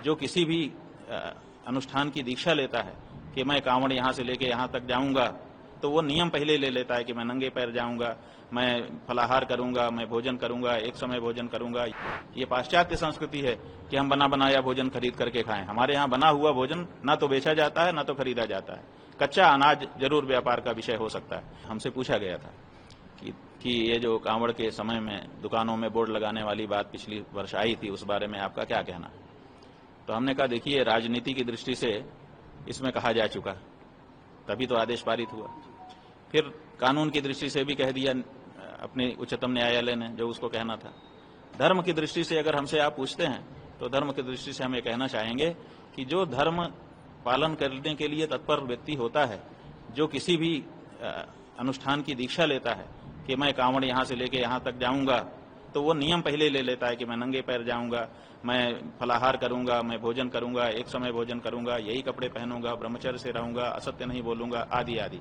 जो किसी भी अनुष्ठान की दीक्षा लेता है कि मैं कांवड़ यहाँ से लेके यहाँ तक जाऊंगा, तो वो नियम पहले ले लेता है कि मैं नंगे पैर जाऊंगा, मैं फलाहार करूंगा, मैं भोजन करूंगा, एक समय भोजन करूंगा। ये पाश्चात्य संस्कृति है कि हम बना बनाया भोजन खरीद करके खाएं। हमारे यहाँ बना हुआ भोजन ना तो बेचा जाता है ना तो खरीदा जाता है। कच्चा अनाज जरूर व्यापार का विषय हो सकता है। हमसे पूछा गया था कि ये जो कांवड़ के समय में दुकानों में बोर्ड लगाने वाली बात पिछली वर्ष आई थी, उस बारे में आपका क्या कहना है? तो हमने कहा, देखिए, राजनीति की दृष्टि से इसमें कहा जा चुका, तभी तो आदेश पारित हुआ। फिर कानून की दृष्टि से भी कह दिया अपने उच्चतम न्यायालय ने जो उसको कहना था। धर्म की दृष्टि से अगर हमसे आप पूछते हैं तो धर्म की दृष्टि से हम ये कहना चाहेंगे कि जो धर्म पालन करने के लिए तत्पर व्यक्ति होता है, जो किसी भी अनुष्ठान की दीक्षा लेता है कि मैं कांवड़ यहाँ से लेके यहाँ तक जाऊंगा, तो वो नियम पहले ले लेता है कि मैं नंगे पैर जाऊंगा, मैं फलाहार करूंगा, मैं भोजन करूंगा, एक समय भोजन करूंगा, यही कपड़े पहनूंगा, ब्रह्मचर्य से रहूंगा, असत्य नहीं बोलूंगा, आदि आदि।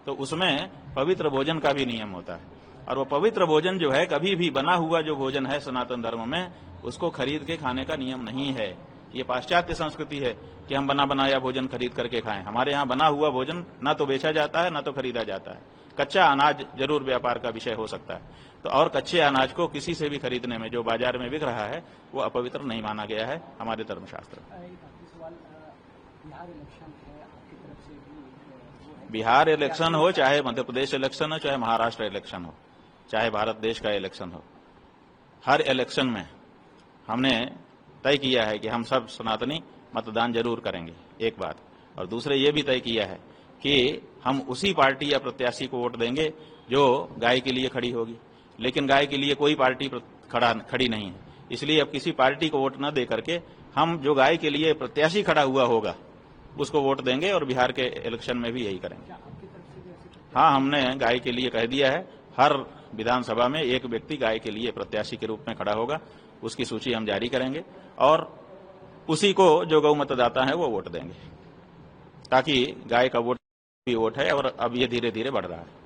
तो उसमें पवित्र भोजन का भी नियम होता है। और वो पवित्र भोजन जो है, कभी भी बना हुआ जो भोजन है सनातन धर्म में, उसको खरीद के खाने का नियम नहीं है। ये पाश्चात्य संस्कृति है कि हम बना बनाया भोजन खरीद करके खाएं। हमारे यहाँ बना हुआ भोजन ना तो बेचा जाता है ना तो खरीदा जाता है। कच्चा अनाज जरूर व्यापार का विषय हो सकता है। तो और कच्चे अनाज को किसी से भी खरीदने में जो बाजार में बिक रहा है वो अपवित्र नहीं माना गया है हमारे धर्मशास्त्र। बिहार इलेक्शन हो, चाहे मध्य प्रदेश इलेक्शन हो, चाहे महाराष्ट्र इलेक्शन हो, चाहे भारत देश का इलेक्शन हो, हर इलेक्शन में हमने तय किया है कि हम सब सनातनी मतदान जरूर करेंगे, एक बात। और दूसरे ये भी तय किया है कि हम उसी पार्टी या प्रत्याशी को वोट देंगे जो गाय के लिए खड़ी होगी। लेकिन गाय के लिए कोई पार्टी खड़ी नहीं है, इसलिए अब किसी पार्टी को वोट न दे करके हम जो गाय के लिए प्रत्याशी खड़ा हुआ होगा उसको वोट देंगे। और बिहार के इलेक्शन में भी यही करेंगे। हाँ, हमने गाय के लिए कह दिया है, हर विधानसभा में एक व्यक्ति गाय के लिए प्रत्याशी के रूप में खड़ा होगा, उसकी सूची हम जारी करेंगे और उसी को जो गौ मतदाता है वो वोट देंगे, ताकि गाय का वोट भी वोट है और अब ये धीरे धीरे बढ़ रहा है।